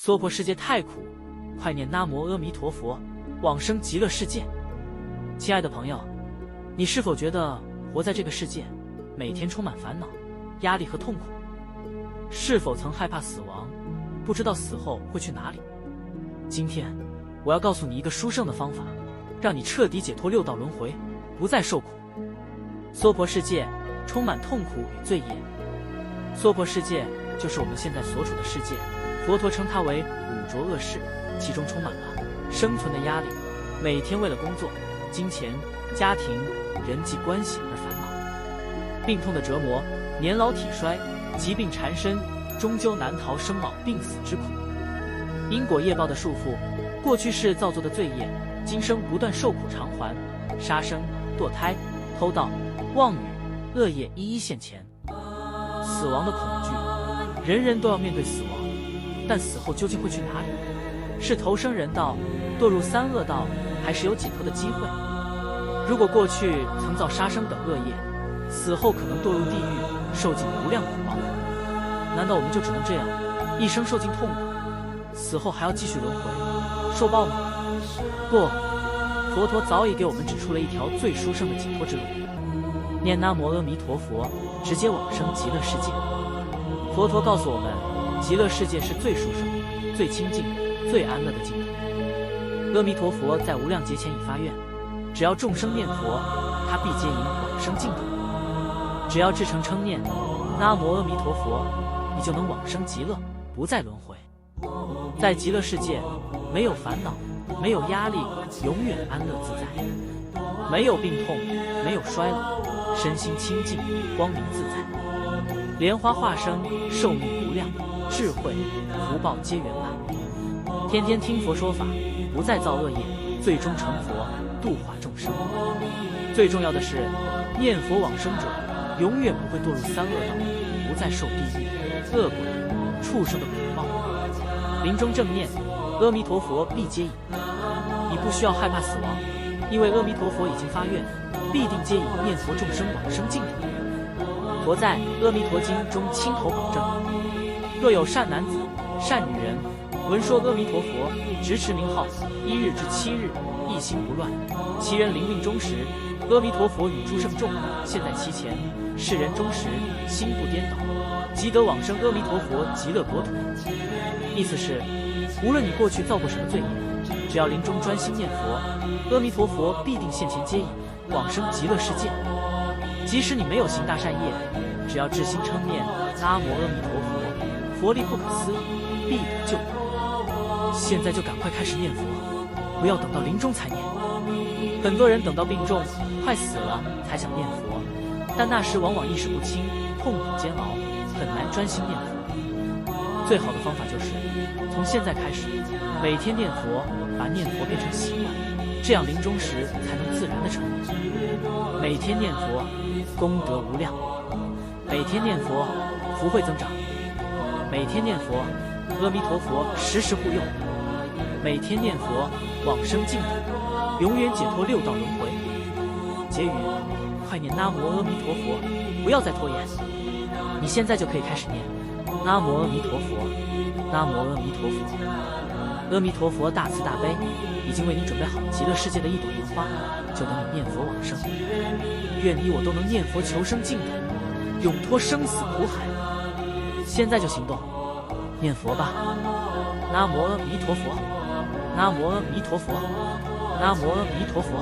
娑婆世界太苦，快念南无阿弥陀佛，往生极乐世界。亲爱的朋友，你是否觉得活在这个世界，每天充满烦恼、压力和痛苦？是否曾害怕死亡，不知道死后会去哪里？今天，我要告诉你一个殊胜的方法，让你彻底解脱六道轮回，不再受苦。娑婆世界充满痛苦与罪业，娑婆世界就是我们现在所处的世界。佛陀称它为五浊恶世，其中充满了生存的压力，每天为了工作、金钱、家庭、人际关系而烦恼，病痛的折磨，年老体衰，疾病缠身，终究难逃生老病死之苦。因果业报的束缚，过去世造作的罪业，今生不断受苦偿还，杀生、堕胎、偷盗、妄语、恶业一一现前。死亡的恐惧，人人都要面对死亡，但死后究竟会去哪里？是投生人道，堕入三恶道，还是有解脱的机会？如果过去曾造杀生等恶业，死后可能堕入地狱，受尽无量苦报。难道我们就只能这样一生受尽痛苦，死后还要继续轮回受报吗？不，佛陀早已给我们指出了一条最殊胜的解脱之路，念南无阿弥陀佛，直接往生极乐世界。佛陀告诉我们，极乐世界是最殊胜、最清净、最安乐的净土。阿弥陀佛在无量劫前已发愿，只要众生念佛，他必接引往生净土。只要至诚称念南无阿弥陀佛，你就能往生极乐，不再轮回。在极乐世界，没有烦恼，没有压力，永远安乐自在，没有病痛，没有衰老，身心清净，光明自在。莲花化生，寿命无量，智慧、福报皆圆满。天天听佛说法，不再造恶业，最终成佛，度化众生。最重要的是，念佛往生者永远不会堕入三恶道，不再受地狱、恶鬼、畜生的苦报。临终正念阿弥陀佛，必接引。你不需要害怕死亡，因为阿弥陀佛已经发愿，必定接引念佛众生往生净土。佛在《阿弥陀经》中亲口保证：若有善男子、善女人，闻说阿弥陀佛，执持名号，1日至7日，一心不乱，其人临命终时，阿弥陀佛与诸圣众现在其前，世人终时心不颠倒，即得往生阿弥陀佛极乐国土。意思是，无论你过去造过什么罪业，只要临终专心念佛，阿弥陀佛必定现前接引，往生极乐世界。即使你没有行大善业，只要至心称念南无阿弥陀佛，佛力不可思议，必得救度。现在就赶快开始念佛，不要等到临终才念。很多人等到病重快死了才想念佛，但那时往往意识不清，痛苦煎熬，很难专心念佛。最好的方法就是从现在开始，每天念佛，把念佛变成习惯，这样临终时才能自然的成念。每天念佛，功德无量；每天念佛，福慧增长；每天念佛，阿弥陀佛时时护佑；每天念佛，往生净土，永远解脱六道轮回。结语：快念南无阿弥陀佛，不要再拖延。你现在就可以开始念南无阿弥陀佛，南无阿弥陀佛。阿弥陀佛大慈大悲，已经为你准备好极乐世界的一朵莲花，就等你念佛往生。愿你我都能念佛求生净土，永脱生死苦海。现在就行动，念佛吧！南无阿弥陀佛，南无阿弥陀佛，南无阿弥陀佛。